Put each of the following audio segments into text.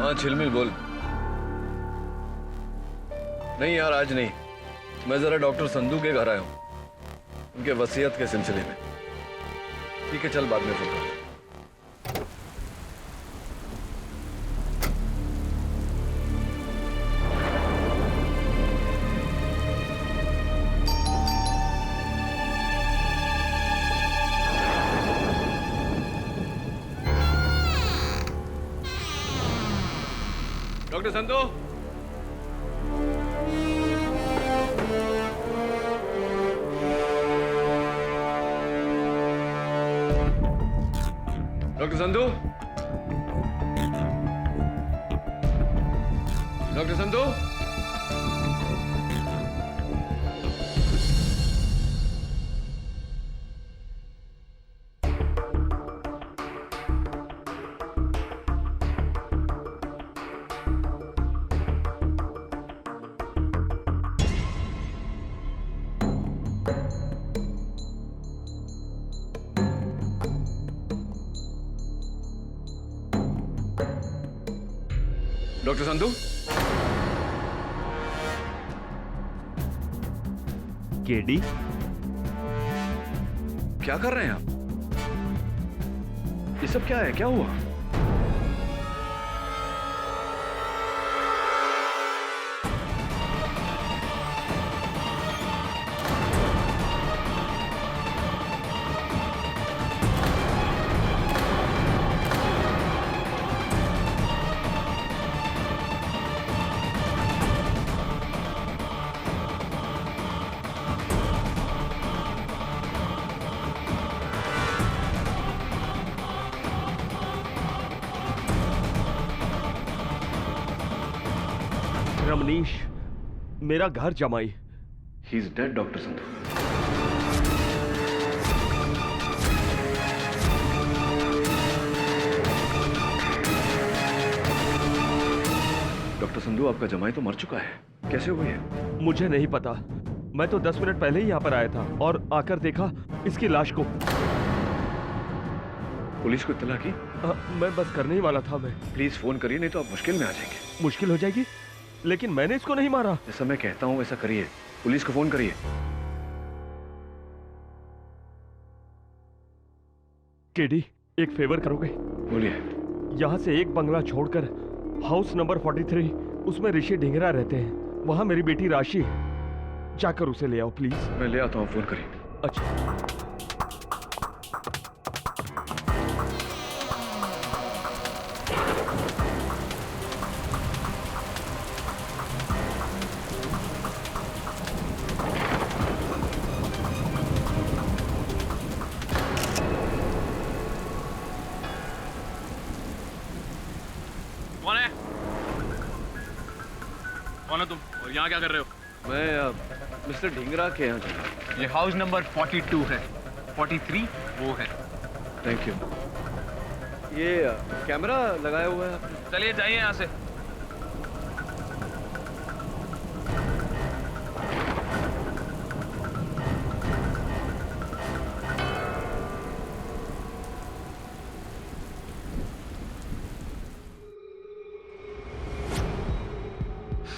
हाँ झिलमिल बोल। नहीं यार आज नहीं, मैं जरा डॉक्टर संधू के घर आया हूँ, उनके वसीयत के सिलसिले में। ठीक है चल बाद में फोन कर। Doctor Sandhu, doctor Sandhu, doctor Sandhu. Doctor Sandhu, KD, क्या कर रहे हैं आप? ये सब क्या है, क्या हुआ? रमनीश, मेरा घर जमाई। He is dead doctor Sandhu. Doctor Sandhu आपका जमाई तो मर चुका है, कैसे हुई है? मुझे नहीं पता, मैं तो 10 मिनट पहले ही यहाँ पर आया था और आकर देखा इसकी लाश को। पुलिस को इत्तला की? मैं बस करने ही वाला था। मैं प्लीज फोन करिए, नहीं तो आप मुश्किल में आ जाएंगे। मुश्किल हो जाएगी, लेकिन मैंने इसको नहीं मारा। जैसा मैं कहता हूं वैसा करिए, पुलिस को फोन करिए। केडी, एक फेवर करोगे? बोलिए। यहाँ से एक बंगला छोड़कर हाउस नंबर 43, उसमें ऋषि ढिंगरा रहते हैं, वहां मेरी बेटी राशि है, जाकर उसे ले आओ प्लीज। मैं ले आता हूँ, फोन करिए। अच्छा। कौन है तुम और यहाँ क्या कर रहे हो? मैं मिस्टर ढिंगरा के यहाँ चला। ये हाउस नंबर 42 है, 43 वो है। Thank you. ये कैमरा लगाया हुआ है आपने? चलिए जाइए यहाँ से।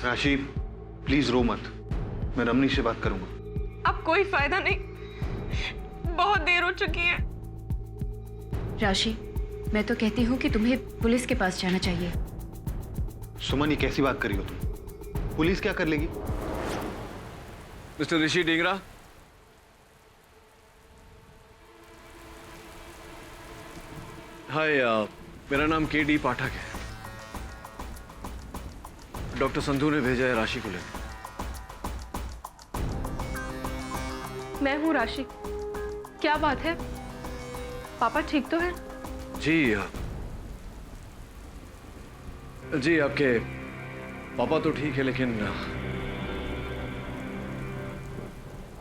राशि प्लीज रो मत, मैं रमनी से बात करूंगा। अब कोई फायदा नहीं, बहुत देर हो चुकी है। राशि, मैं तो कहती हूँ कि तुम्हें पुलिस के पास जाना चाहिए। सुमन, ये कैसी बात कर रही हो तुम? पुलिस क्या कर लेगी? मिस्टर ऋषि ढिंगरा, हाय, मेरा नाम केडी पाठक है। डॉक्टर संधू ने भेजा है राशि को लेकर। मैं हूँ राशि। क्या बात है, पापा ठीक तो है? जी आपके पापा तो ठीक है, लेकिन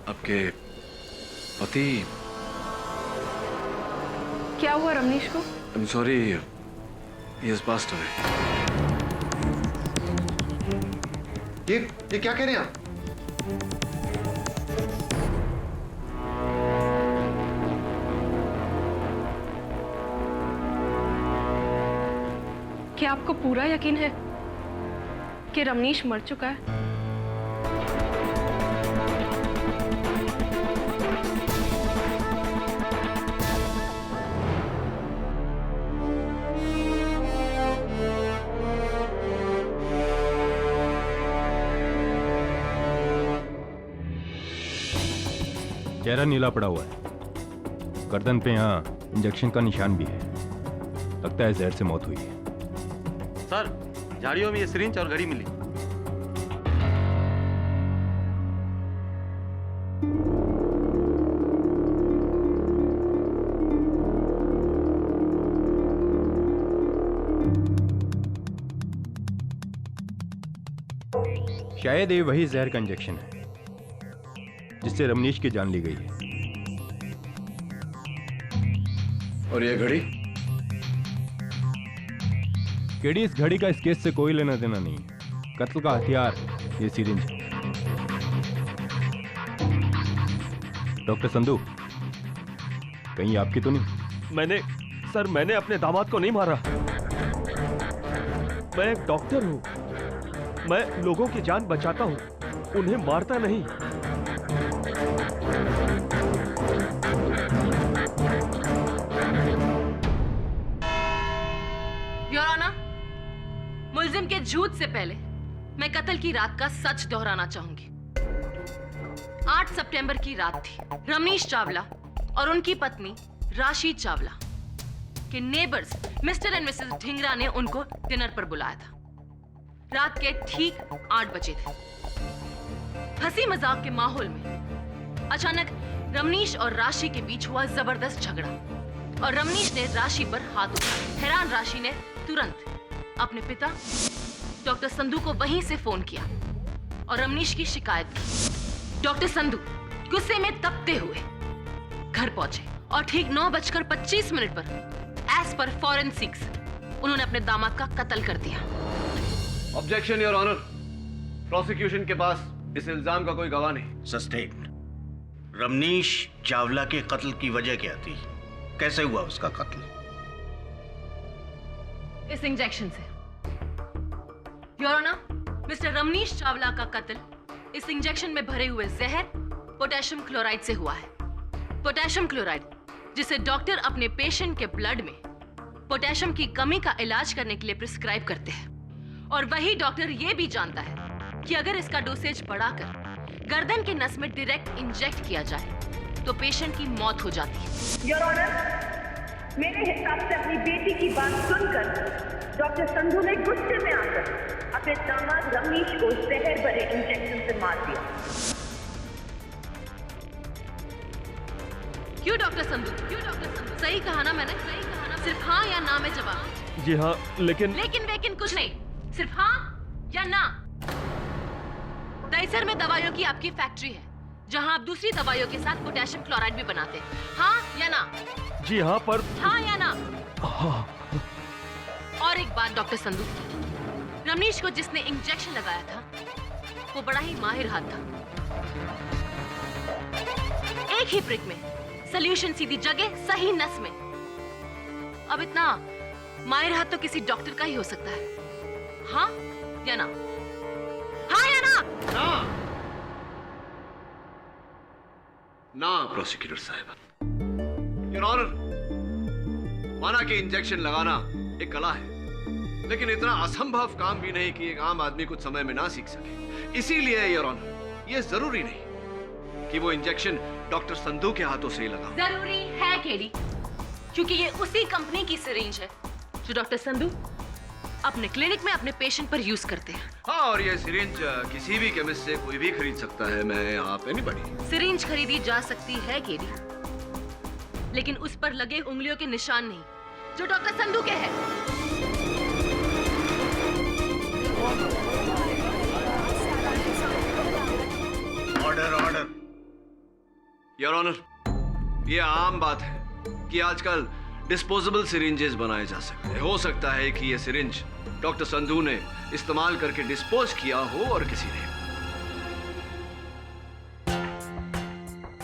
आपके पति। क्या हुआ रमनीश को? I'm sorry, he has passed away. ये क्या कह रहे हैं आप? क्या क्या आपको पूरा यकीन है कि रमनीश मर चुका है? चेहरा नीला पड़ा हुआ है, गर्दन पे यहाँ इंजेक्शन का निशान भी है। लगता है जहर से मौत हुई है। सर, झाड़ियों में ये सिरिंज और घड़ी मिली। शायद ये वही जहर का इंजेक्शन है जिससे रमनीश की जान ली गई है। और ये घड़ी? केडी, इस घड़ी का इस केस से कोई लेना देना नहीं है। कत्ल का हथियार ये सिरिंज। डॉक्टर संधू, कहीं आपकी तो नहीं? मैंने अपने दामाद को नहीं मारा। मैं एक डॉक्टर हूं, मैं लोगों की जान बचाता हूं, उन्हें मारता नहीं। योर ऑनर, मुल्जिम के झूठ से पहले मैं कत्ल की रात का सच दोहराना चाहूंगी। 8 सितंबर की रात थी। रमनीश चावला और उनकी पत्नी राशि चावला के neighbours mister and Mrs Dhingra ने उनको डिनर पर बुलाया था। रात के ठीक 8 बजे थे। हंसी मजाक के माहौल में अचानक रमनीश और राशि के बीच हुआ जबरदस्त झगड़ा और रमनीश ने राशि पर हाथ उठाया। हैरान राशि ने तुरंत अपने पिता डॉक्टर संधू को वहीं से फोन किया और रमनीश की शिकायत की। डॉक्टर संधू गुस्से में तपते हुए घर पहुंचे और ठीक 9:25 पर एज पर फॉरेंसिक्स उन्होंने अपने दामाद का कत्ल कर दिया। ऑब्जेक्शन योर ऑनर, प्रोसिक्यूशन के पास इस इल्जाम का कोई गवाह नहीं। सस्टेन्ड। रमनीश चावला के कत्ल की वजह क्या थी? कैसे हुआ उसका कत्ल? इस इंजेक्शन से। Your honour, mister Ramnish Chawla का कत्ल इस इंजेक्शन में भरे हुए जहर पोटेशियम क्लोराइड से हुआ है। पोटेशियम क्लोराइड जिसे डॉक्टर अपने पेशेंट के ब्लड में पोटेशियम की कमी का इलाज करने के लिए प्रिस्क्राइब करते हैं और वही डॉक्टर ये भी जानता है कि अगर इसका डोसेज बढ़ाकर गर्दन के नस में डायरेक्ट इंजेक्ट किया जाए तो पेशेंट की मौत हो जाती है। योर ऑनर, मेरे हिसाब से अपनी बेटी की बात सुनकर डॉक्टर संधू ने गुस्से में आकर अपने दामाद रमनीश को जहर भरे इंजेक्शन से मार दिया। क्यों डॉक्टर संधू? सही कहा ना मैंने? सही कहा ना? सिर्फ हाँ या ना में जवाब। जी हाँ, लेकिन कुछ नहीं, सिर्फ हाँ या ना। दहीसर में दवाइयों की आपकी फैक्ट्री है जहां आप दूसरी दवाइयों के साथ पोटेशियम क्लोराइड भी बनाते हैं। हाँ या ना? जी हाँ, पर हाँ या ना? हाँ। और एक बात डॉक्टर संधू, रमनीश को जिसने इंजेक्शन लगाया था वो बड़ा ही माहिर हाथ था। एक ही प्रिक में सॉल्यूशन सीधी जगह सही नस में। अब इतना माहिर हाथ तो किसी डॉक्टर का ही हो सकता है। हाँ या ना? हाँ या ना? ना प्रोसिक्यूटर साहिबा। योर ऑनर, माना कि इंजेक्शन लगाना एक कला है, लेकिन इतना असंभव काम भी नहीं कि एक आम आदमी कुछ समय में ना सीख सके। इसीलिए योर ऑनर, ये जरूरी नहीं कि वो इंजेक्शन डॉक्टर संधू के हाथों से ही लगा। जरूरी है केडी, क्योंकि ये उसी कंपनी की सिरिंज है जो डॉक्टर संधू अपने क्लिनिक में अपने पेशेंट पर यूज करते हैं। हाँ, और ये सिरिंज किसी भी केमिस्ट से कोई भी खरीद सकता है। मैं यहाँ पे नहीं पड़ी। सिरिंज खरीदी जा सकती है केडी, लेकिन उस पर लगे उंगलियों के निशान नहीं जो डॉक्टर संधू के हैं। ऑर्डर। योर ऑनर, ये आम बात है कि आजकल डिस्पोजेबल सिरिंजेस बनाए जा सकते हैं। हो सकता है कि ये सिरिंज डॉक्टर संधू ने इस्तेमाल करके डिस्पोज किया हो और किसी ने।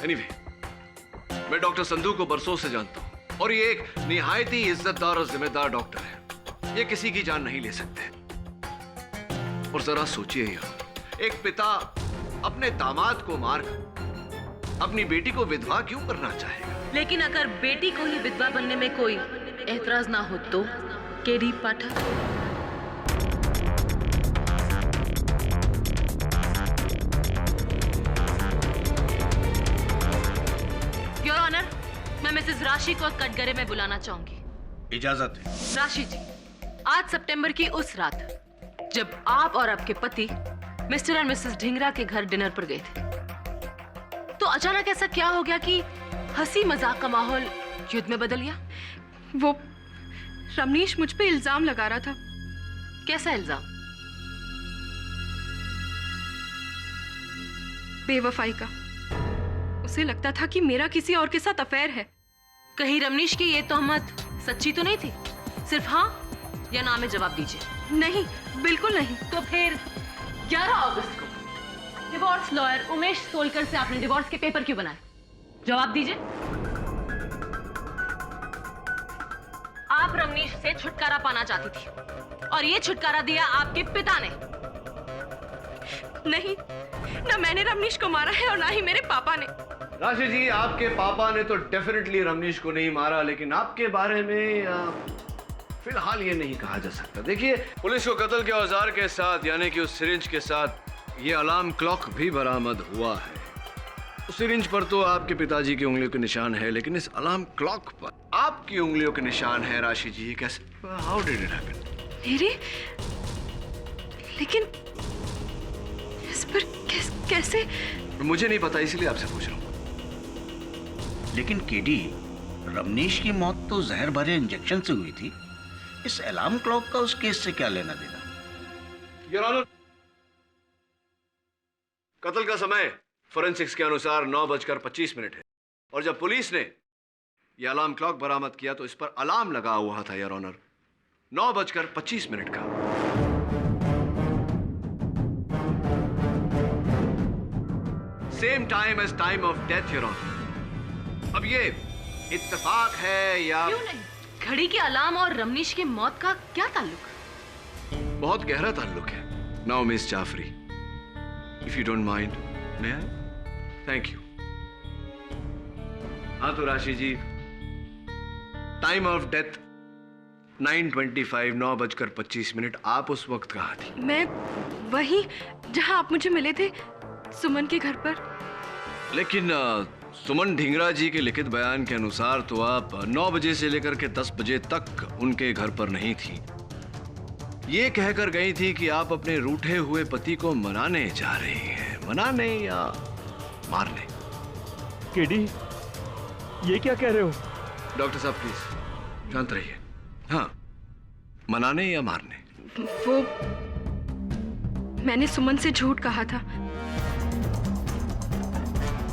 एनीवे, मैं डॉक्टर संधू को बरसों से जानता हूं और ये एक निहायत ही इज्जतदार और जिम्मेदार डॉक्टर है। ये किसी की जान नहीं ले सकते। और जरा सोचिए यार, एक पिता अपने दामाद को मारकर अपनी बेटी को विधवा क्यों करना चाहेगा? लेकिन अगर बेटी को ही विधवा बनने में कोई एतराज ना हो तो केडी पाठक। योर ऑनर, मैं मिसेस राशि को कटघरे में बुलाना चाहूंगी। इजाजत है। राशि जी, 8 सितंबर की उस रात जब आप और आपके पति मिस्टर और मिसेस ढिंगरा के घर डिनर पर गए थे, तो अचानक ऐसा क्या हो गया कि हंसी मजाक का माहौल युद्ध में बदल गया? वो रमनीश मुझ पे इल्जाम लगा रहा था। कैसा इल्जाम? बेवफाई का। उसे लगता था कि मेरा किसी और के साथ अफेयर है। कहीं रमनीश की ये तोहमत सच्ची तो नहीं थी? सिर्फ हाँ या ना में जवाब दीजिए। नहीं, बिल्कुल नहीं। तो फिर 11 अगस्त को डिवोर्स लॉयर उमेश सोलकर से आपने डिवोर्स के पेपर क्यों बनाए? जवाब दीजिए। आप रमनीश से छुटकारा पाना चाहती थी और ये छुटकारा दिया आपके पिता ने। नहीं, ना मैंने रमनीश को मारा है और ना ही मेरे पापा ने। राशि जी, आपके पापा ने तो डेफिनेटली रमनीश को नहीं मारा, लेकिन आपके बारे में फिलहाल ये नहीं कहा जा सकता। देखिए, पुलिस को कत्ल के औजार के साथ यानी कि उस सिरिंज के साथ ये अलार्म क्लॉक भी बरामद हुआ है। उस सिरिंज पर तो आपके पिताजी की उंगलियों के निशान है, लेकिन इस अलार्म क्लॉक पर आपकी उंगलियों के निशान है। राशि जी, ये कैसे? How did it happen? मेरे? लेकिन इस पर कैसे? मुझे नहीं पता, इसलिए आपसे पूछ रहा हूँ। लेकिन केडी, रमनीश की मौत तो जहर भरे इंजेक्शन से हुई थी। इस अलार्म क्लॉक का उस केस से क्या लेना देना? योर ऑनर, कत्ल का समय फोरेंसिक्स के अनुसार 9:25 है, और जब पुलिस ने यह अलार्म क्लॉक बरामद किया तो इस पर अलार्म लगा हुआ था योर ऑनर, 9:25 का। Same time as time of death your honour. अब ये इत्तेफाक है या? क्यों नहीं? घड़ी के अलार्म और रमनीश की मौत का क्या ताल्लुक? बहुत गहरा ताल्लुक है। Now miss Jafri, if you don't mind, may I? Thank you. हाँ तो राशि जी, टाइम ऑफ डेथ 9:25, 9:25। आप उस वक्त कहाँ थी? मैं वहीं जहां आप मुझे मिले थे, सुमन के घर पर। लेकिन सुमन ढिंगरा जी के लिखित बयान के अनुसार तो आप 9 बजे से लेकर के 10 बजे तक उनके घर पर नहीं थी। ये कहकर गई थी कि आप अपने रूठे हुए पति को मनाने जा रही हैं। मनाने या मारने? केडी, ये क्या कह रहे हो? डॉक्टर साहब प्लीज शांत रहिए। हाँ, मनाने या मारने? वो मैंने सुमन से झूठ कहा था।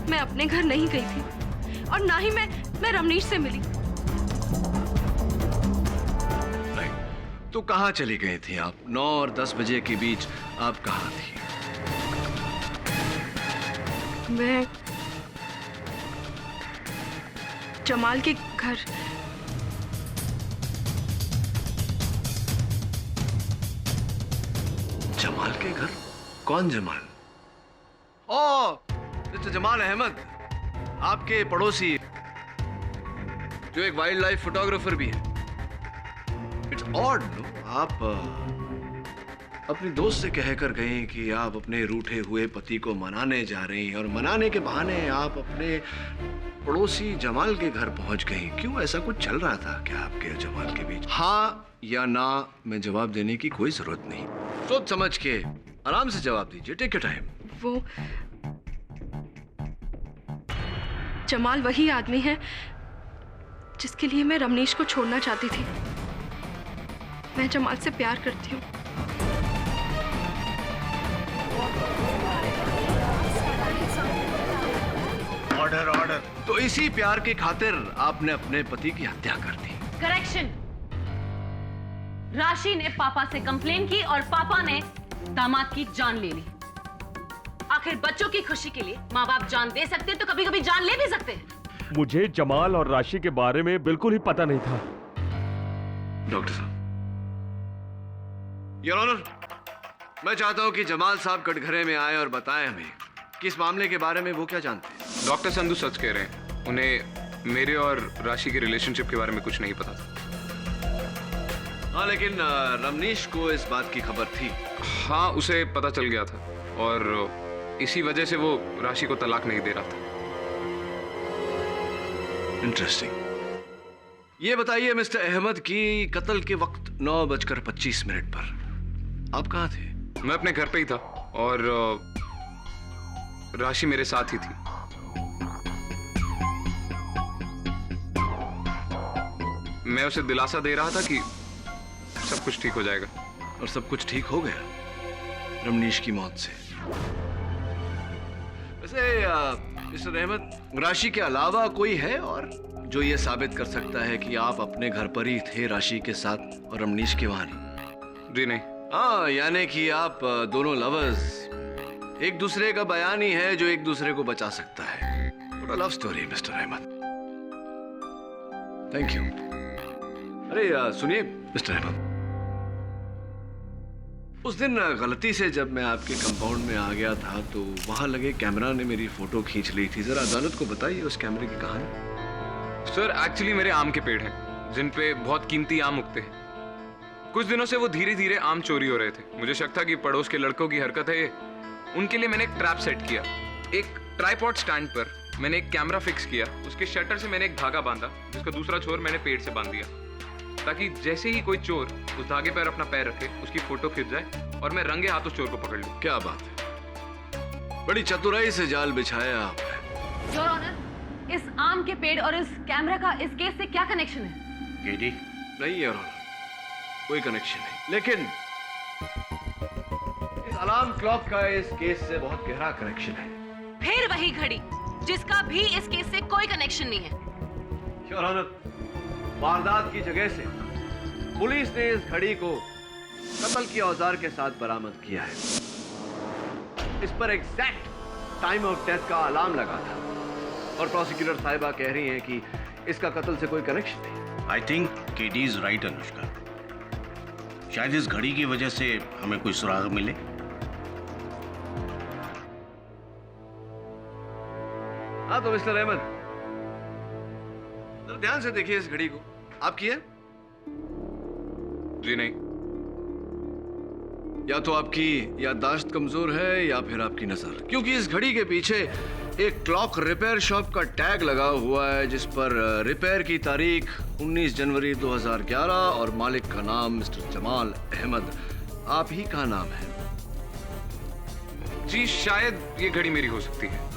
मैं अपने घर नहीं गई थी और ना ही मैं रमनीश से मिली। नहीं, तो कहाँ चली गई थी आप? 9 और 10 बजे के बीच आप कहाँ थी? मैं जमाल के घर। जमाल के घर? कौन जमाल? ओ, मिस्टर जमाल अहमद, आपके पड़ोसी, जो एक वाइल्ड लाइफ फोटोग्राफर भी है। इट्स ऑड नो, आप अपनी दोस्त से कहकर गए कि आप अपने रूठे हुए पति को मनाने जा रही हैं और मनाने के बहाने आप अपने पड़ोसी जमाल के घर पहुंच गई। क्यों, ऐसा कुछ चल रहा था क्या आपके जमाल के बीच? हाँ या ना में जवाब देने की कोई जरूरत नहीं। सोच समझ के आराम से जवाब दीजिए। Take your time. वो जमाल वही आदमी है जिसके लिए मैं रमनीश को छोड़ना चाहती थी। मैं जमाल से प्यार करती हूँ। Order order. तो इसी प्यार की खातिर आपने अपने पति की हत्या कर दी। करेक्शन। राशि ने पापा से कंप्लेन की और पापा ने दामाद की जान ले ली। आखिर बच्चों की खुशी के लिए माँ बाप जान दे सकते हैं तो कभी कभी जान ले भी सकते हैं। मुझे जमाल और राशि के बारे में बिल्कुल ही पता नहीं था। डॉक्टर साहब, योर ऑनर, मैं चाहता हूं कि जमाल साहब कटघरे में आए और बताएं हमें कि इस मामले के बारे में वो क्या जानते हैं। डॉक्टर संधू सच कह रहे हैं, उन्हें मेरे और राशि के रिलेशनशिप के बारे में कुछ नहीं पता था। हाँ, लेकिन रमनीश को इस बात की खबर थी। हाँ, उसे पता चल गया था और इसी वजह से वो राशि को तलाक नहीं दे रहा था। इंटरेस्टिंग। ये बताइए मिस्टर अहमद की कत्ल के वक्त 9:25 पर आप कहाँ थे? मैं अपने घर पे ही था और राशि मेरे साथ ही थी। मैं उसे दिलासा दे रहा था कि सब कुछ ठीक हो जाएगा। और सब कुछ ठीक हो गया रमनीश की मौत से। वैसे मिस्टर अहमद, राशि के अलावा कोई है और जो ये साबित कर सकता है कि आप अपने घर पर ही थे राशि के साथ और रमनीश के वहां नहीं? जी नहीं। हाँ, यानी कि आप दोनों लवर्स, एक दूसरे का बयान ही है जो एक दूसरे को बचा सकता है। पूरा love story mister Ahmed. Thank you. अरे सुनिए मिस्टर अहमद, उस दिन गलती से जब मैं आपके कंपाउंड में आ गया था तो वहां लगे कैमरा ने मेरी फोटो खींच ली थी। जरा अदालत को बताइए उस कैमरे की कहानी। सर, एक्चुअली मेरे आम के पेड़ हैं जिन पे बहुत कीमती आम उगते हैं। कुछ दिनों से वो धीरे धीरे आम चोरी हो रहे थे। मुझे शक था कि पड़ोस के लड़कों की हरकत है ये। उनके लिए मैंने एक ट्रैप सेट किया। एक ट्राइपॉड स्टैंड पर मैंने एक कैमरा फिक्स किया। उसके शटर से मैंने एक धागा बांधा जिसका दूसरा छोर मैंने पेड़ से बांध दिया ताकि जैसे ही कोई चोर उस धागे पर अपना पैर रखे उसकी फोटो खिंच जाए और मैं रंगे हाथ उस चोर को पकड़ लूं। क्या बात है, बड़ी चतुराई से जाल बिछाया आपने। योर ऑनर, इस आम के पेड़ और इस कैमरा का इस केस से क्या कनेक्शन है? केडी, नहीं योर ऑनर, कोई कनेक्शन नहीं। लेकिन इस अलार्म क्लॉक का इस केस से बहुत गहरा कनेक्शन है। फिर वही घड़ी जिसका भी इस केस से कोई कनेक्शन नहीं है। योर ऑनर, वारदात की जगह से पुलिस ने इस घड़ी को कत्ल के औजार के साथ बरामद किया है। इस पर एग्जैक्ट टाइम ऑफ डेथ का अलार्म लगा था और प्रोसिक्यूटर साहिबा कह रही हैं कि इसका कत्ल से कोई कनेक्शन नहीं। I think KD is right Anushka. शायद इस घड़ी की वजह से हमें कोई सुराग मिले। हाँ तो मिस्टर अहमद, जरा ध्यान से देखिए इस घड़ी को। आपकी है? जी नहीं। या तो आपकी याददाश्त कमजोर है या फिर आपकी नजर, क्योंकि इस घड़ी के पीछे एक क्लॉक रिपेयर शॉप का टैग लगा हुआ है जिस पर रिपेयर की तारीख 19 जनवरी 2011 और मालिक का नाम मिस्टर जमाल अहमद आप ही का नाम है। जी, शायद ये घड़ी मेरी हो सकती है।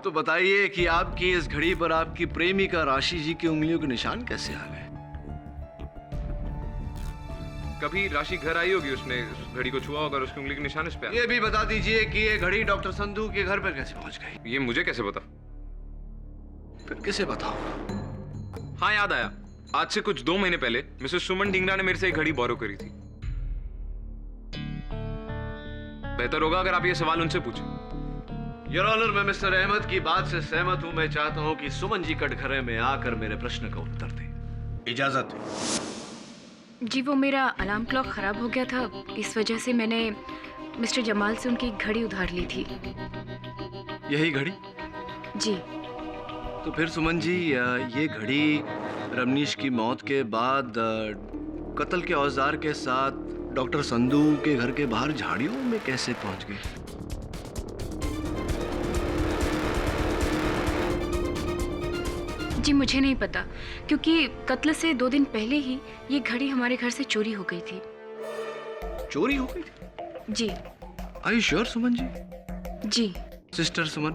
तो बताइए कि आपकी इस घड़ी पर आपकी प्रेमिका राशि जी की उंगलियों के निशान कैसे आ गए? कभी राशि घर आई होगी, उसने उस घड़ी को छुआ होगा और उसकी उंगली के निशान इस पे। ये भी बता दीजिए कि ये घड़ी डॉक्टर संधू के घर पर कैसे पहुंच गई? ये मुझे कैसे पता? फिर किसे बताओ? हाँ, याद आया। आज से कुछ 2 महीने पहले मिसेस सुमन ढींगरा ने मेरे से एक घड़ी बोरो करी थी। बेहतर होगा अगर आप ये सवाल उनसे पूछें। योर ऑनर, मैं मिस्टर अहमद की बात से सहमत हूं। मैं चाहता हूं कि सुमन जी कटघरे में आकर मेरे प्रश्न का उत्तर दें। इजाजत है। जी, वो मेरा अलार्म क्लॉक खराब हो गया था, इस वजह से मैंने मिस्टर जमाल से उनकी घड़ी उधार ली थी। यही घड़ी? जी। तो फिर सुमन जी, ये घड़ी रमनीश की मौत के बाद कत्ल के औजार के साथ डॉक्टर संधू के घर के बाहर झाड़ियों में कैसे पहुंच गई? जी, मुझे नहीं पता, क्योंकि कत्ल से 2 दिन पहले ही ये घड़ी हमारे घर से चोरी हो गई थी। चोरी हो गई थी? जी। Are you sure Suman ji? जी। सिस्टर सुमन,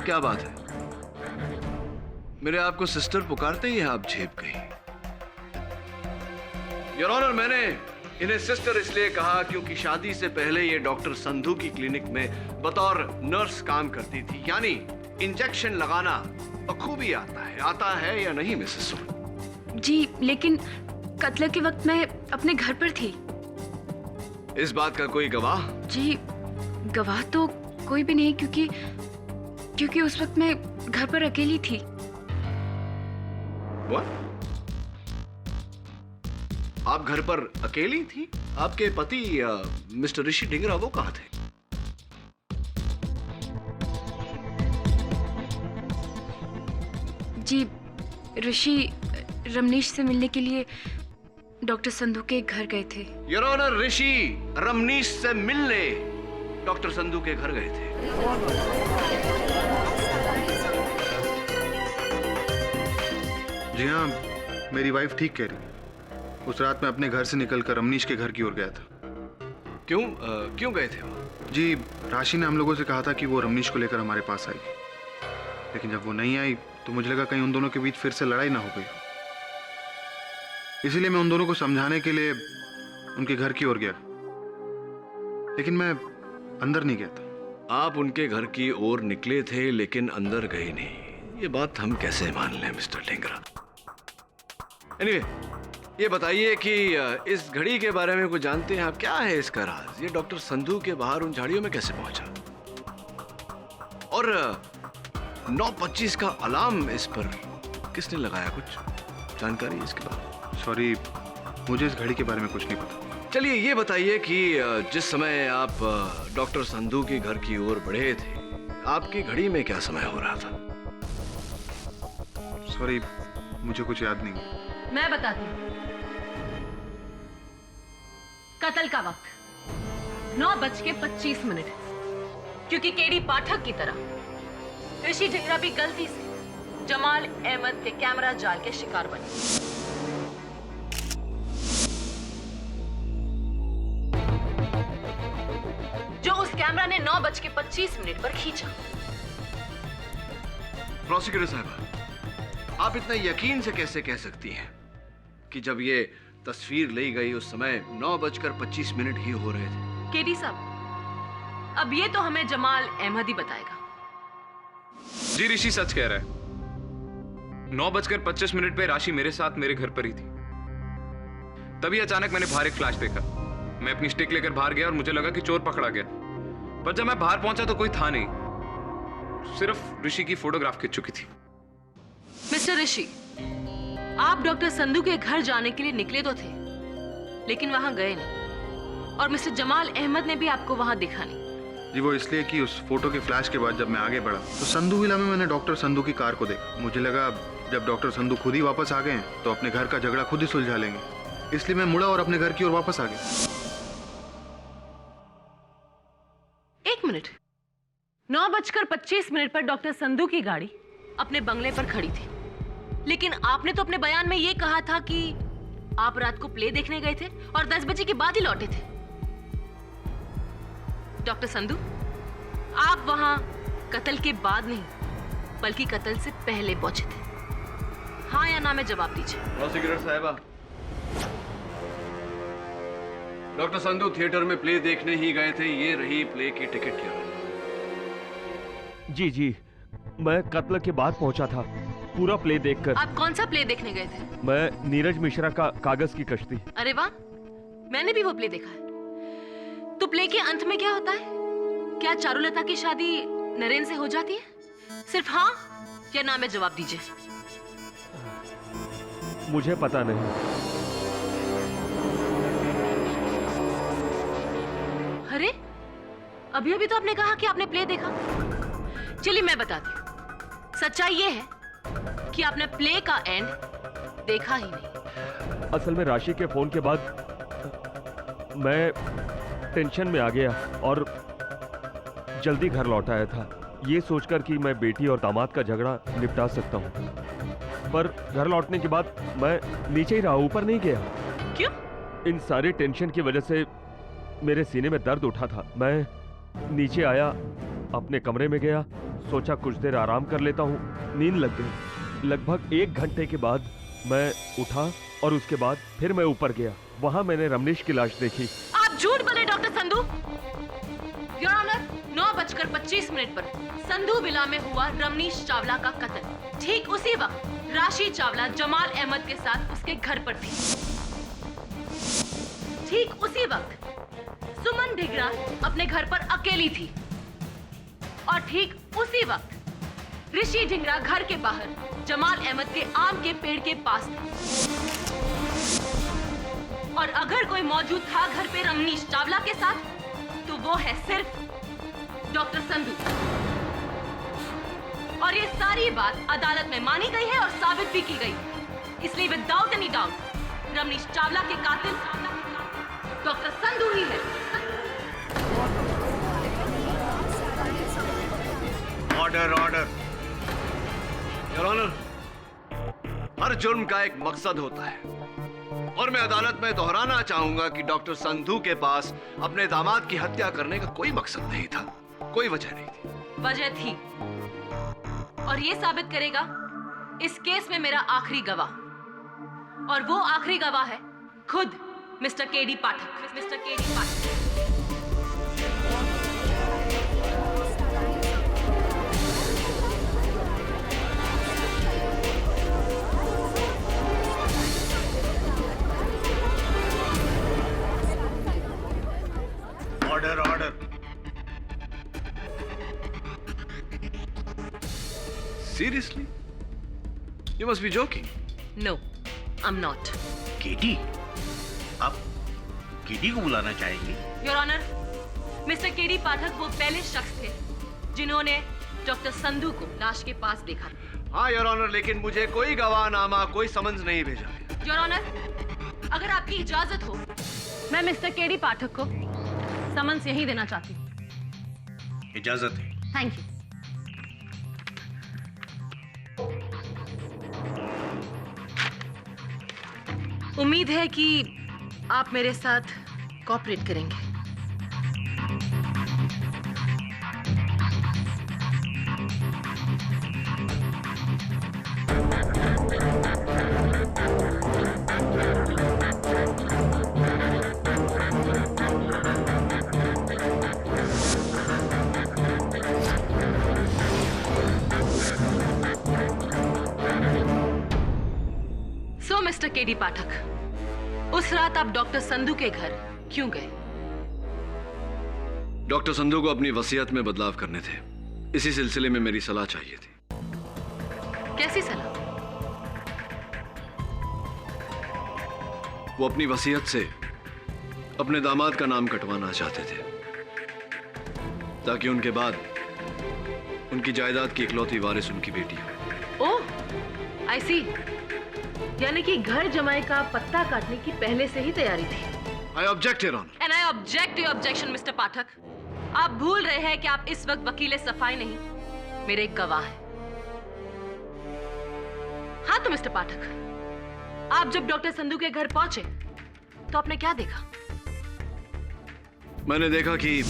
क्या बात है? मेरे आपको सिस्टर पुकारते ही आप झेप गई। योर ऑनर, मैंने इन्हें सिस्टर इसलिए कहा क्योंकि शादी से पहले ये डॉक्टर संधू की क्लिनिक में बतौर नर्स काम करती थी। यानी इंजेक्शन लगाना बखूबी आता है या नहीं मिसेस सुमन? जी, लेकिन कत्ल के वक्त मैं अपने घर पर थी। इस बात का कोई गवाह? जी, गवाह तो कोई भी नहीं, क्योंकि उस वक्त मैं घर पर अकेली थी। What? आप घर पर अकेली थी? आपके पति मिस्टर ऋषि ढिंगरा वो कहाँ थे? जी, ऋषि रमनीश से मिलने के लिए डॉक्टर संधू के घर गए थे। योर ऑनर, ऋषि रमनीश से मिलने डॉक्टर संधू के घर गए थे। जी हाँ, मेरी वाइफ ठीक कह रही। उस रात मैं अपने घर से निकलकर रमनीश के घर की ओर गया था। क्यों गए थे वो? जी, राशि ने हम लोगों से कहा था कि वो रमनीश को लेकर हमारे पास आएगी, लेकिन जब वो नहीं आई तो मुझे लगा कहीं उन दोनों के बीच फिर से लड़ाई ना हो गई। इसीलिए मैं उन दोनों को समझाने के लिए उनके घर की ओर गया, लेकिन मैं अंदर नहीं गया था। आप उनके घर की ओर निकले थे लेकिन अंदर गए नहीं, ये बात हम कैसे मान लें मिस्टर ढिंगरा? एनीवे, ये बताइए कि इस घड़ी के बारे में कुछ जानते हैं आप? क्या है इसका राज? ये डॉक्टर संधू के बाहर उन झाड़ियों में कैसे पहुंचा? और 9:25 का अलार्म इस पर किसने लगाया? कुछ जानकारी इसके बारे? सॉरी, मुझे इस घड़ी के बारे में कुछ नहीं पता। चलिए ये बताइए कि जिस समय आप डॉक्टर संधू के घर की ओर बढ़े थे, आपकी घड़ी में क्या समय हो रहा था? सॉरी, मुझे कुछ याद नहीं। मैं बताती हूँ। कत्ल का वक्त 9:25, क्योंकि केडी पाठक की तरह ऋषि ढिंगरा भी गलती से जमाल अहमद के कैमरा जाल के शिकार बने। जो उस कैमरा ने 9:25 पर खींचा। प्रोसिक्यूटर साहब, आप इतना यकीन से कैसे कह सकती हैं कि जब ये तस्वीर ली गई उस समय 9:25 ही हो रहे थे? केडी साहब, अब ये तो हमें जमाल अहमद ही बताएगा। जी, ऋषि सच कह रहा है। 9:25 पे राशि मेरे साथ मेरे घर पर ही थी। तभी अचानक मैंने बाहर एक फ्लैश देखा। मैं अपनी स्टिक लेकर बाहर गया और मुझे लगा कि चोर पकड़ा गया, पर जब मैं बाहर पहुंचा तो कोई था नहीं, सिर्फ ऋषि की फोटोग्राफ खिंच चुकी थी। मिस्टर ऋषि, आप डॉक्टर संधू के घर जाने के लिए निकले तो थे, लेकिन वहां गए नहीं, और मिस्टर जमाल अहमद ने भी आपको वहां दिखा नहीं। जी, वो इसलिए कि उस फोटो के फ्लैश के बाद जब मैं आगे बढ़ा तो संधू विला में मैंने डॉक्टर संधू की कार को देखा। मुझे लगा जब डॉक्टर संधू खुद ही वापस आ गए हैं तो अपने घर का झगड़ा खुद ही सुलझा लेंगे, इसलिए मैं मुड़ा और अपने घर की ओर वापस आ गया। 1 मिनट, 9:25 पर डॉक्टर संधू की गाड़ी अपने बंगले पर खड़ी थी, लेकिन आपने तो अपने बयान में ये कहा था कि आप रात को प्ले देखने गए थे और 10 बजे के बाद ही लौटे थे। डॉक्टर संधू, आप वहां कत्ल के बाद नहीं बल्कि कत्ल से पहले पहुंचे थे। हाँ या ना में जवाब दीजिए। प्रोसिक्यूटर साहिबा, डॉक्टर संधू थिएटर में प्ले देखने ही गए थे, ये रही प्ले की टिकट की। जी, मैं कत्ल के बाद पहुंचा था, पूरा प्ले देखकर। आप कौन सा प्ले देखने गए थे? मैं नीरज मिश्रा का कागज की कश्ती। अरे वाह, मैंने भी वो प्ले देखा है। तो प्ले के अंत में क्या होता है? क्या चारुलता की शादी नरेन से हो जाती है? सिर्फ हाँ या ना में जवाब दीजिए। मुझे पता नहीं। अरे, अभी अभी तो आपने कहा कि आपने प्ले देखा। चलिए मैं बताती हूँ। सच्चाई ये है कि आपने प्ले का एंड देखा ही नहीं। असल में राशि के फोन के बाद मैं टेंशन में आ गया और जल्दी घर लौट आया था, ये सोचकर कि मैं बेटी और दामाद का झगड़ा निपटा सकता हूँ। पर घर लौटने के बाद मैं नीचे ही रहा, ऊपर नहीं गया। क्यों? इन सारे टेंशन की वजह से मेरे सीने में दर्द उठा था। मैं नीचे आया, अपने कमरे में गया, सोचा कुछ देर आराम कर लेता हूँ। नींद लग गई। लगभग 1 घंटे के बाद मैं उठा और उसके बाद फिर मैं ऊपर गया। वहां मैंने रमनीश की लाश देखी। आप झूठ बोले डॉक्टर संधू। योर ऑनर, 9:25 पर संधू विला में हुआ रमनीश चावला का कत्ल। ठीक उसी वक्त राशि चावला जमाल अहमद के साथ उसके घर पर थी। ठीक उसी वक्त सुमन ढिगरा अपने घर पर अकेली थी और ठीक उसी वक्त ऋषि ढिंगरा घर के बाहर जमाल अहमद के आम के पेड़ के पास था। और अगर कोई मौजूद था घर पे रमनीश चावला के साथ, तो वो है सिर्फ डॉक्टर संधू। और ये सारी बात अदालत में मानी गई है और साबित भी की गई। इसलिए without any doubt Ramnish Chawla के कातिल डॉक्टर संधू ही है। Order order. योर ऑनर, हर जुर्म का एक मकसद होता है और मैं अदालत में दोहराना चाहूंगा कि डॉक्टर संधू के पास अपने दामाद की हत्या करने का कोई मकसद नहीं था, कोई वजह नहीं थी। वजह थी और ये साबित करेगा इस केस में मेरा आखिरी गवाह, और वो आखिरी गवाह है खुद mister KD Pathak. Mister KD Pathak. Order order. Seriously? You must be joking. No, I'm not. KD, आप केडी को बुलाना चाहेंगे? योर ऑनर, मिस्टर केडी पाठक वो पहले शख्स थे जिन्होंने डॉक्टर संधू को लाश के पास देखा। हाँ योर ऑनर, लेकिन मुझे कोई गवाहनामा, कोई समन्स नहीं भेजा गया। योर ऑनर, अगर आपकी इजाजत हो, मैं मिस्टर केडी पाठक को समन्स यहीं देना चाहती हूँ। इजाजत है। Thank you. उम्मीद है कि आप मेरे साथ कोऑपरेट करेंगे। सो मिस्टर केडी पाठक, उस रात आप डॉक्टर संधू के घर क्यों गए? डॉक्टर संधू को अपनी वसीयत में बदलाव करने थे। इसी सिलसिले में मेरी सलाह चाहिए थी। कैसी सलाह? वो अपनी वसीयत से अपने दामाद का नाम कटवाना चाहते थे ताकि उनके बाद उनकी जायदाद की इकलौती वारिस उनकी बेटी हो। ओह, आई सी। यानी कि घर जमाई का पत्ता काटने की पहले से ही तैयारी थी। I object, Your Honor. And I object to your objection, mister Pathak. आप भूल रहे हैं कि आप इस वक्त वकीले सफाई नहीं, मेरे एक गवाह हैं। हाँ तो मिस्टर पाठक, आप जब डॉक्टर संधू के घर पहुंचे तो आपने क्या देखा? मैंने देखा कि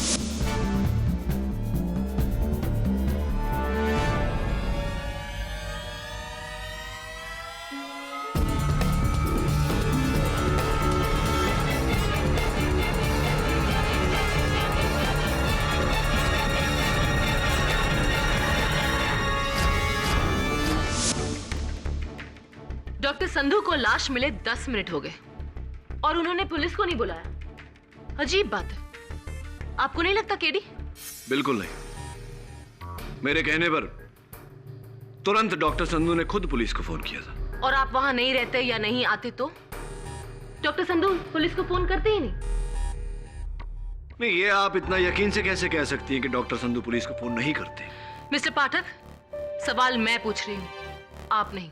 डॉक्टर संधू को लाश मिले 10 मिनट हो गए और उन्होंने पुलिस को नहीं बुलाया। अजीब बात है। आपको नहीं लगता केडी? बिल्कुल नहीं। मेरे कहने पर तुरंत डॉक्टर संधू ने खुद पुलिस को फोन किया था। और आप वहां नहीं रहते या नहीं आते तो डॉक्टर संधू पुलिस को फोन करते ही नहीं? नहीं, ये आप इतना यकीन से कैसे कह सकती हैं कि डॉक्टर संधू पुलिस को फोन नहीं करते? मिस्टर पाठक, सवाल मैं पूछ रही हूँ, आप नहीं।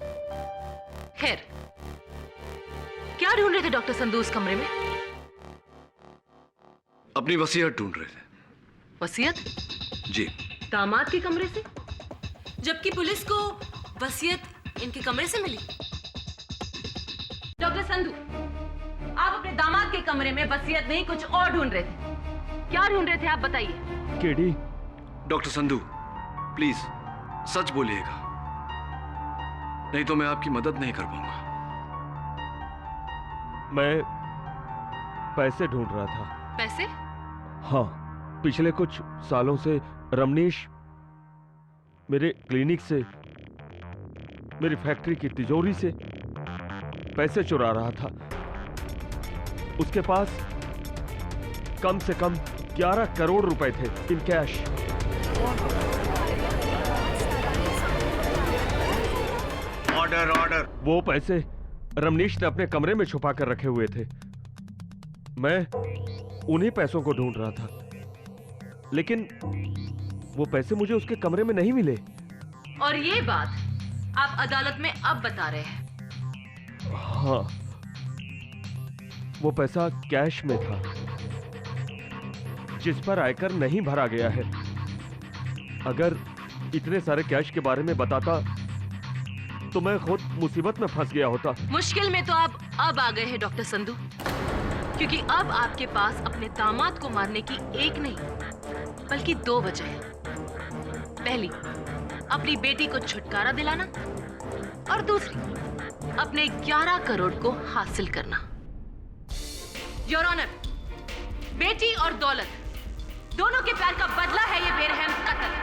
खैर, क्या ढूंढ रहे थे डॉक्टर संधू उस कमरे में? अपनी वसीयत ढूंढ रहे थे। वसीयत? जी। दामाद के कमरे से? जबकि पुलिस को वसीयत इनके कमरे से मिली। डॉक्टर संधू, आप अपने दामाद के कमरे में वसीयत नहीं कुछ और ढूंढ रहे थे। क्या ढूंढ रहे थे आप बताइए। केडी। डॉक्टर संधू, प्लीज सच बोलिएगा, नहीं तो मैं आपकी मदद नहीं कर पाऊंगा। मैं पैसे ढूंढ रहा था। पैसे? हाँ, पिछले कुछ सालों से रमनीश मेरे क्लिनिक से, मेरी फैक्ट्री की तिजोरी से पैसे चुरा रहा था। उसके पास कम से कम 11 करोड़ रुपए थे इन कैश। Order order. वो पैसे रमनीश ने अपने कमरे में छुपा कर रखे हुए थे। मैं उन्हीं पैसों को ढूंढ रहा था, लेकिन वो पैसे मुझे उसके कमरे में नहीं मिले। और ये बात आप अदालत में अब बता रहे हैं? हाँ, वो पैसा कैश में था जिस पर आयकर नहीं भरा गया है। अगर इतने सारे कैश के बारे में बताता तो मैं खुद मुसीबत में फंस गया होता। मुश्किल में तो आप अब आ गए हैं डॉक्टर संधू, क्योंकि अब आपके पास अपने दामाद को मारने की एक नहीं बल्कि 2 वजह है। पहली, अपनी बेटी को छुटकारा दिलाना, और दूसरी, अपने 11 करोड़ को हासिल करना। योर ऑनर, बेटी और दौलत दोनों के प्यार का बदला है ये बेरहम कत्ल।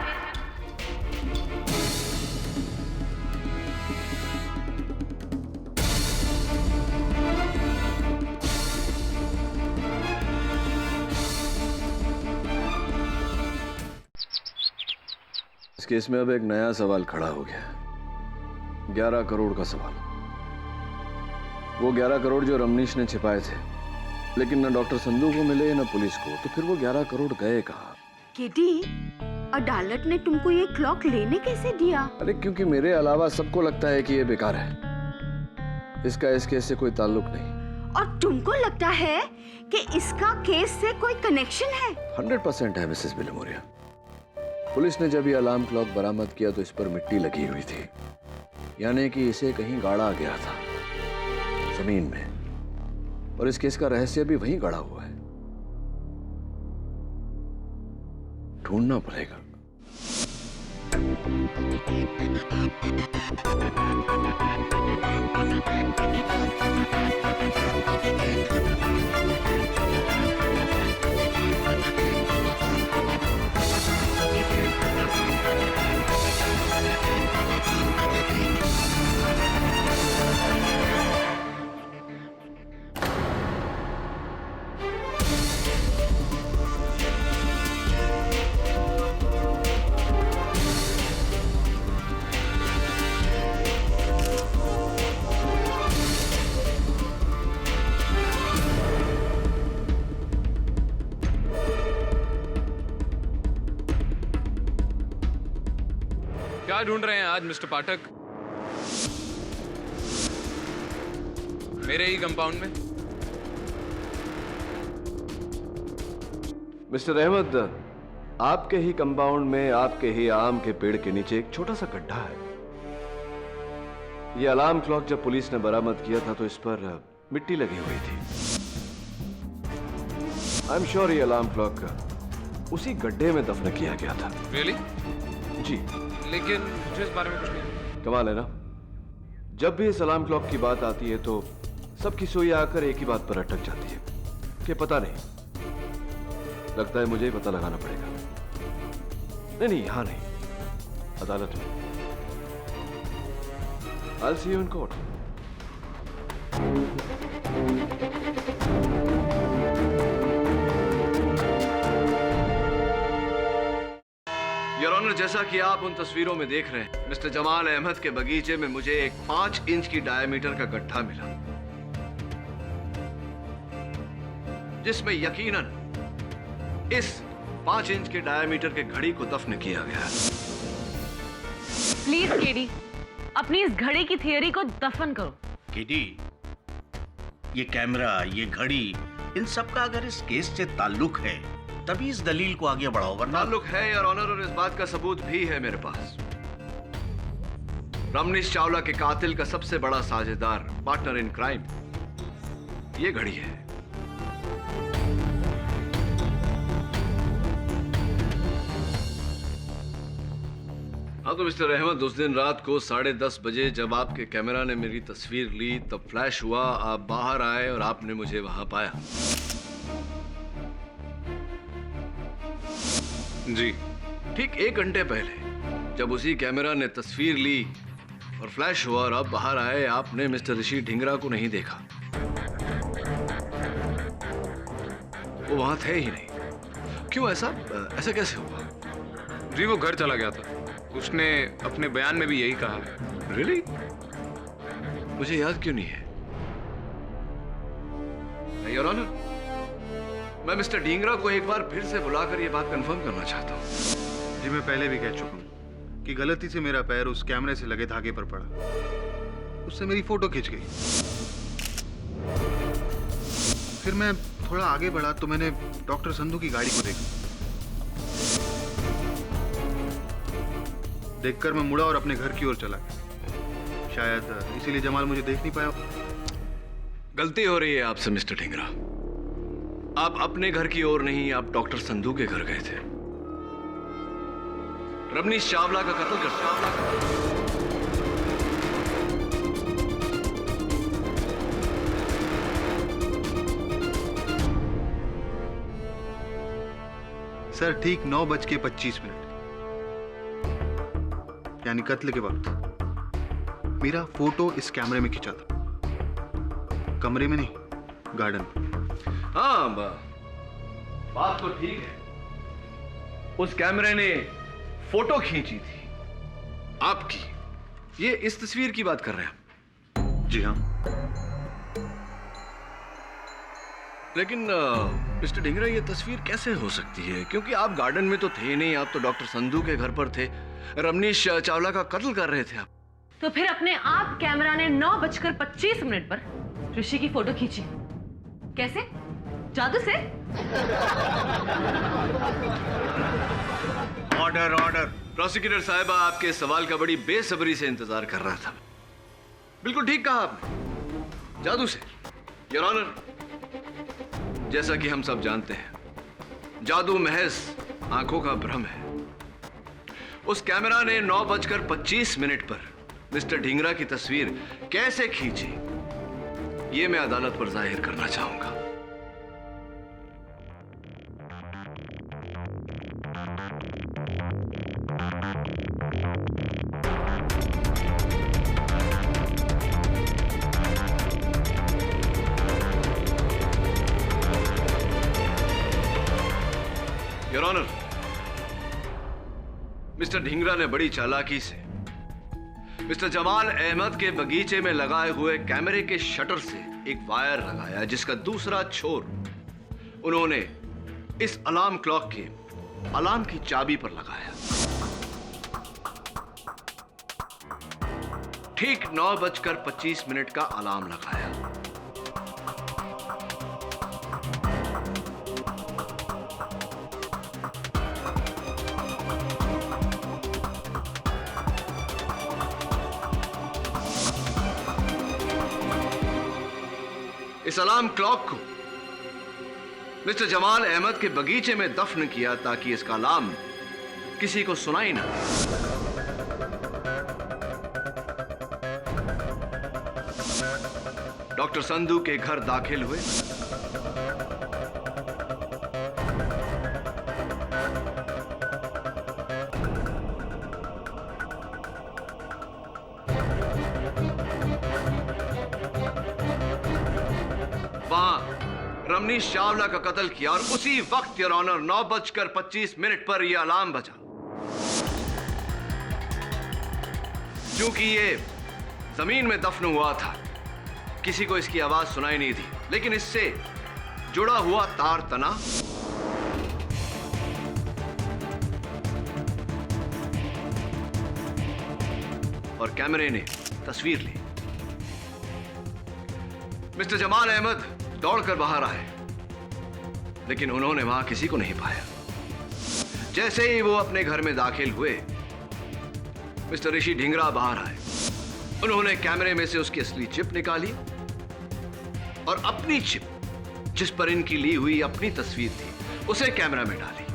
इस केस में अब एक नया सवाल खड़ा हो गया है, 11 करोड़ का सवाल। वो 11 करोड़ जो रमनीश ने छिपाए थे, लेकिन न डॉक्टर संधू को मिले न पुलिस को, तो फिर वो 11 करोड़ गए कहाँ? केडी, अदालत ने तुमको ये क्लॉक लेने कैसे दिया? अरे क्योंकि मेरे अलावा सबको लगता है कि ये बेकार है, इसका इस केस से कोई ताल्लुक नहीं। और तुमको लगता है कि इसका केस से कोई कनेक्शन है? 100% है मिसेस बिलमोरिया। पुलिस ने जब ये अलार्म क्लॉक बरामद किया तो इस पर मिट्टी लगी हुई थी, यानी कि इसे कहीं गाड़ा गया था जमीन में, और इस केस का रहस्य भी वहीं गड़ा हुआ है। ढूंढना पड़ेगा। क्या ढूंढ रहे हैं आज मिस्टर पाठक? मेरे ही कंपाउंड में? मिस्टर अहमद, आपके ही कंपाउंड में, आपके ही आम के पेड़ के नीचे एक छोटा सा गड्ढा है। यह अलार्म क्लॉक जब पुलिस ने बरामद किया था तो इस पर मिट्टी लगी हुई थी। आई एम श्योर ये अलार्म क्लॉक उसी गड्ढे में दफन किया गया था। रियली? जी। लेकिन मुझे इस बारे में कुछ नहीं। कमाल है ना, जब भी इस अलार्म क्लॉक की बात आती है तो सबकी सुई आकर एक ही बात पर अटक जाती है कि पता नहीं। लगता है मुझे ही पता लगाना पड़ेगा। नहीं, यहां नहीं, अदालत में। I'll see you in court. Your honour, जैसा कि आप उन तस्वीरों में देख रहे हैं, मिस्टर जमाल अहमद के बगीचे में मुझे एक 5 इंच की डायमीटर का गड्ढा मिला, जिसमें यकीनन इस 5 इंच के डायमीटर के घड़ी को दफन किया गया। प्लीज केडी, अपनी इस घड़ी की थियरी को दफन करो। केडी, ये कैमरा, ये घड़ी, इन सब का अगर इस केस से ताल्लुक है तभी इस दलील को आगे बढ़ाओ, वरना ताल्लुक है योर ऑनर, और इस बात का सबूत भी है मेरे पास। रमनीश चावला के कातिल का सबसे बड़ा साझेदार, पार्टनर इन क्राइम, ये घड़ी है। हाँ तो मिस्टर अहमद, उस दिन रात को 10:30 बजे जब आपके कैमरा ने मेरी तस्वीर ली तब फ्लैश हुआ, आप बाहर आए और आपने मुझे वहां पाया। जी। ठीक 1 घंटे पहले जब उसी कैमरा ने तस्वीर ली और फ्लैश हुआ और आप बाहर आए, आपने मिस्टर ऋषि ढिंगरा को नहीं देखा। वो वहां थे ही नहीं। क्यों ऐसा ऐसा कैसे हुआ? जी वो घर चला गया था, उसने अपने बयान में भी यही कहा है। रियली? मुझे याद क्यों नहीं है? योर ऑनर, मैं मिस्टर ढींगरा को एक बार फिर से बुलाकर ये बात कंफर्म करना चाहता हूँ। जी मैं पहले भी कह चुका हूँ कि गलती से मेरा पैर उस कैमरे से लगे धागे पर पड़ा, उससे मेरी फोटो खिंच गई। फिर मैं थोड़ा आगे बढ़ा तो मैंने डॉक्टर संधू की गाड़ी को देखा। देखकर मैं मुड़ा और अपने घर की ओर चला गया। शायद इसीलिए जमाल मुझे देख नहीं पाया। गलती हो रही है आपसे मिस्टर ढींगरा। आप अपने घर की ओर नहीं, आप डॉक्टर संधू के घर गए थे। रमनीश चावला का कत्ल कर सर ठीक 9:25 यानी कत्ल के वक्त मेरा फोटो इस कैमरे में खिंचा था, कमरे में नहीं, गार्डन में। हाँ बात तो ठीक है, उस कैमरे ने फोटो खींची थी आपकी। ये इस तस्वीर की बात कर रहे हैं? जी हाँ। लेकिन मिस्टर ढींगरा ये तस्वीर कैसे हो सकती है? क्योंकि आप गार्डन में तो थे नहीं, आप तो डॉक्टर संधू के घर पर थे, रमनीश चावला का कत्ल कर रहे थे आप। तो फिर अपने आप कैमरा ने 9:25 पर ऋषि की फोटो खींची। कैसे? जादू से? Order order. प्रोसिक्यूटर साहिबा आपके सवाल का बड़ी बेसब्री से इंतजार कर रहा था। बिल्कुल ठीक कहा आपने, जादू से। योर ऑनर, जैसा कि हम सब जानते हैं, जादू महज आंखों का भ्रम है। उस कैमरा ने 9:25 पर मिस्टर ढींगरा की तस्वीर कैसे खींची, ये मैं अदालत पर जाहिर करना चाहूंगा। योर ऑनर, मिस्टर ढींगरा ने बड़ी चालाकी से मिस्टर जमाल अहमद के बगीचे में लगाए हुए कैमरे के शटर से एक वायर लगाया, जिसका दूसरा छोर उन्होंने इस अलार्म क्लॉक के अलार्म की चाबी पर लगाया। ठीक 9:25 का अलार्म लगाया। इस अलार्म क्लॉक को मिस्टर जमाल अहमद के बगीचे में दफन किया ताकि इसका अलार्म किसी को सुनाई ना। डॉक्टर संधू के घर दाखिल हुए। रमनीश चावला का कत्ल किया और उसी वक्त योर ऑनर 9:25 पर यह अलार्म बजा। क्योंकि ये जमीन में दफन हुआ था, किसी को इसकी आवाज सुनाई नहीं थी, लेकिन इससे जुड़ा हुआ तार तना और कैमरे ने तस्वीर ली। मिस्टर जमाल अहमद दौड़कर बाहर आए, लेकिन उन्होंने वहां किसी को नहीं पाया। जैसे ही वो अपने घर में दाखिल हुए, मिस्टर ऋषि ढींगरा बाहर आए। उन्होंने कैमरे में से उसकी असली चिप निकाली और अपनी चिप, जिस पर इनकी ली हुई अपनी तस्वीर थी, उसे कैमरा में डाली।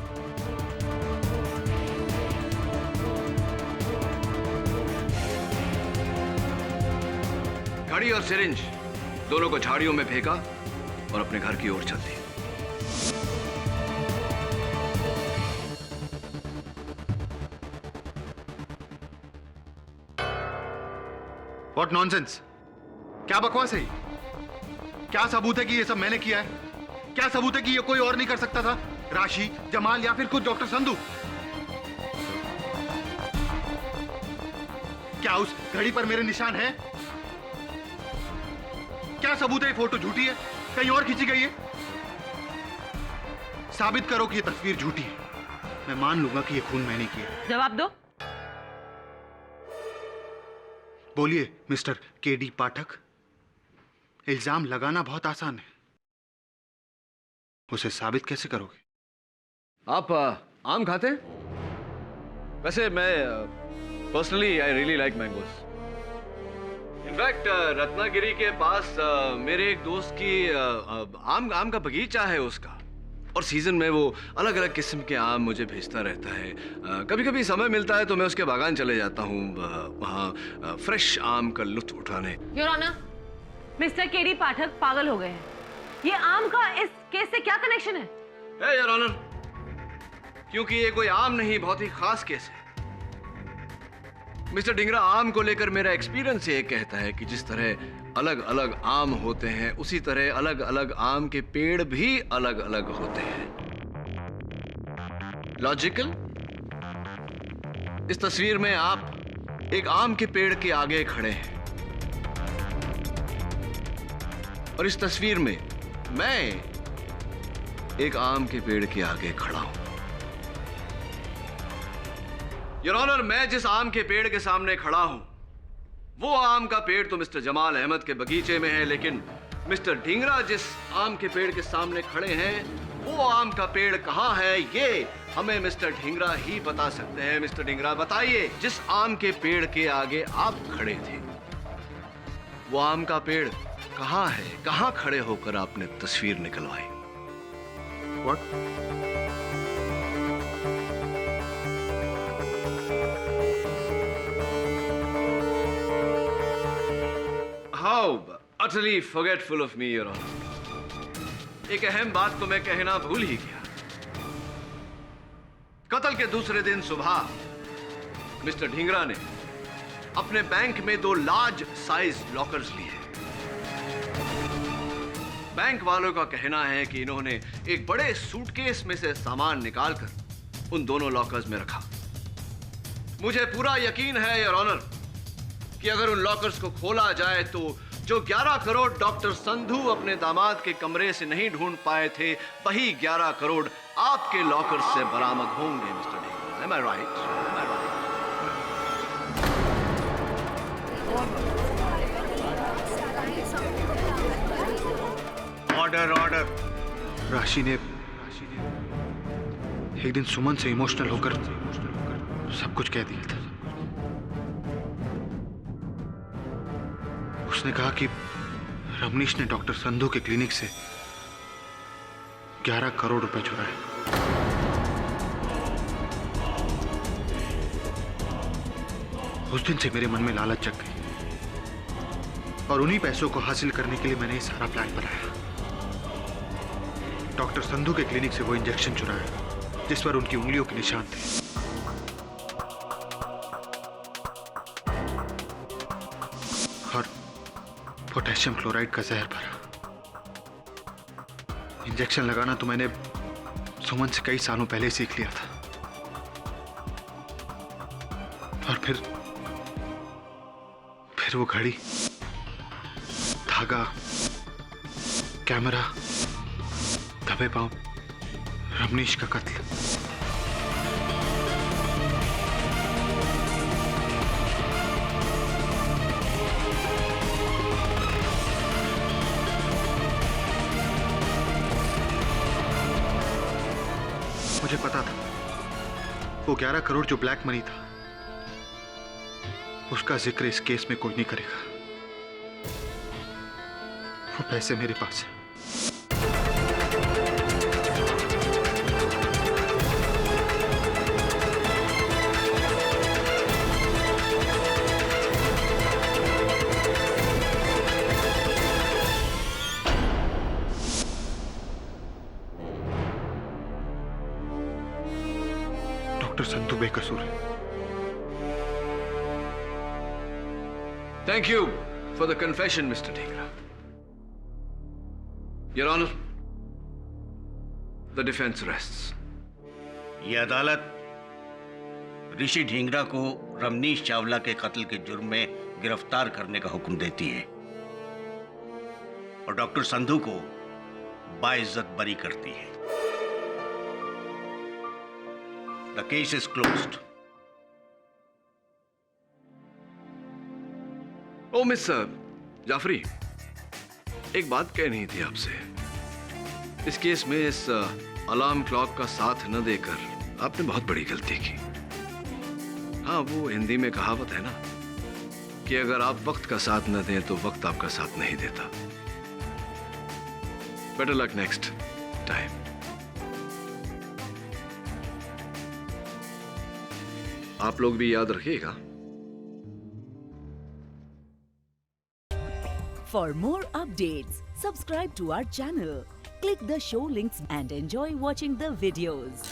घड़ी और सिरिंज दोनों को झाड़ियों में फेंका और अपने घर की ओर चल दी। What nonsense? क्या बकवास है ये? क्या सबूत है कि ये सब मैंने किया है? क्या सबूत है कि ये कोई और नहीं कर सकता था? राशि, जमाल या फिर खुद डॉक्टर संधू? क्या उस घड़ी पर मेरे निशान हैं? क्या सबूत है ये फोटो झूठी है, कहीं और खींची गई है? साबित करो कि ये तस्वीर झूठी है, मैं मान लूंगा कि ये खून मैंने किया। जवाब दो। बोलिए मिस्टर केडी पाठक। इल्जाम लगाना बहुत आसान है, उसे साबित कैसे करोगे? आप आम खाते हैं? वैसे मैं personally I really like mangoes. In fact Ratnagiri के पास मेरे एक दोस्त की आम का बगीचा है उसका, और सीजन में वो अलग अलग किस्म के आम मुझे भेजता रहता है। कभी कभी समय मिलता है तो मैं उसके बागान चले जाता हूँ वहाँ फ्रेश आम का लुत्फ उठाने। योर ऑनर, मिस्टर केडी पाठक पागल हो गए हैं। ये आम का इस केस से क्या कनेक्शन है? योर ऑनर, क्योंकि ये कोई आम नहीं, बहुत ही खास केस है। मिस्टर ढींगरा, आम को लेकर मेरा एक्सपीरियंस ये कहता है कि जिस तरह अलग अलग आम होते हैं, उसी तरह अलग अलग आम के पेड़ भी अलग अलग होते हैं। लॉजिकल? इस तस्वीर में आप एक आम के पेड़ के आगे खड़े हैं, और इस तस्वीर में मैं एक आम के पेड़ के आगे खड़ा हूं। योर ऑनर, मैं जिस आम के पेड़ के सामने खड़ा हूं, वो आम का पेड़ तो मिस्टर जमाल अहमद के बगीचे में है, लेकिन मिस्टर ढींगरा जिस आम के पेड़ के सामने खड़े हैं, वो आम का पेड़ कहां है, ये हमें मिस्टर ढींगरा ही बता सकते हैं। मिस्टर ढींगरा, बताइए, जिस आम के पेड़ के आगे आप खड़े थे, वो आम का पेड़ कहां है? कहां खड़े होकर आपने तस्वीर निकलवाई? What? How utterly forgetful of me, Your Honor. एक अहम बात को मैं कहना भूल ही गया। कत्ल के दूसरे दिन सुबह मिस्टर ढींगरा ने अपने बैंक में 2 लार्ज साइज लॉकर्स लिए। बैंक वालों का कहना है कि इन्होंने एक बड़े सूटकेस में से सामान निकालकर उन दोनों लॉकर्स में रखा। मुझे पूरा यकीन है, योर ऑनर, कि अगर उन लॉकर्स को खोला जाए तो जो 11 करोड़ डॉक्टर संधू अपने दामाद के कमरे से नहीं ढूंढ पाए थे, वही 11 करोड़ आपके लॉकर्स से बरामद होंगे। Mister Dhingra, am I right? Am I right? Order, order. राशि ने एक दिन सुमन से इमोशनल होकर सब कुछ कह दिया था। उसने कहा कि रमनीश ने डॉक्टर संधू के क्लिनिक से 11 करोड़ रुपए चुराए। उस दिन से मेरे मन में लालच जग गई, और उन्हीं पैसों को हासिल करने के लिए मैंने ये सारा प्लान बनाया। डॉक्टर संधू के क्लिनिक से वो इंजेक्शन चुराया जिस पर उनकी उंगलियों के निशान थे। और पोटेशियम क्लोराइड का जहर भरा। इंजेक्शन लगाना तो मैंने सुमन से कई सालों पहले सीख लिया था, और फिर वो घड़ी, धागा, कैमरा, दबे पांव, रमनीश का कत्ल। मुझे पता था वो 11 करोड़ जो ब्लैक मनी था, उसका जिक्र इस केस में कोई नहीं करेगा। वो पैसे मेरे पास है। डॉक्टर संधू बेकसूर है। Thank you for the confession, Mr. Dhingra. Your Honor, the defence rests. ये अदालत ऋषि ढींगरा को रमनीश चावला के कत्ल के जुर्म में गिरफ्तार करने का हुक्म देती है और डॉक्टर संधू को बाइज्जत बरी करती है। The case is closed. ओ मिस्टर जाफरी, एक बात कहनी थी आपसे। इस केस में इस अलार्म क्लॉक का साथ न देकर आपने बहुत बड़ी गलती की। हाँ, वो हिंदी में कहावत है ना कि अगर आप वक्त का साथ न दें तो वक्त आपका साथ नहीं देता। Better luck next time. आप लोग भी याद रखिएगा। For more updates, subscribe to our channel, click the show links and enjoy watching the videos.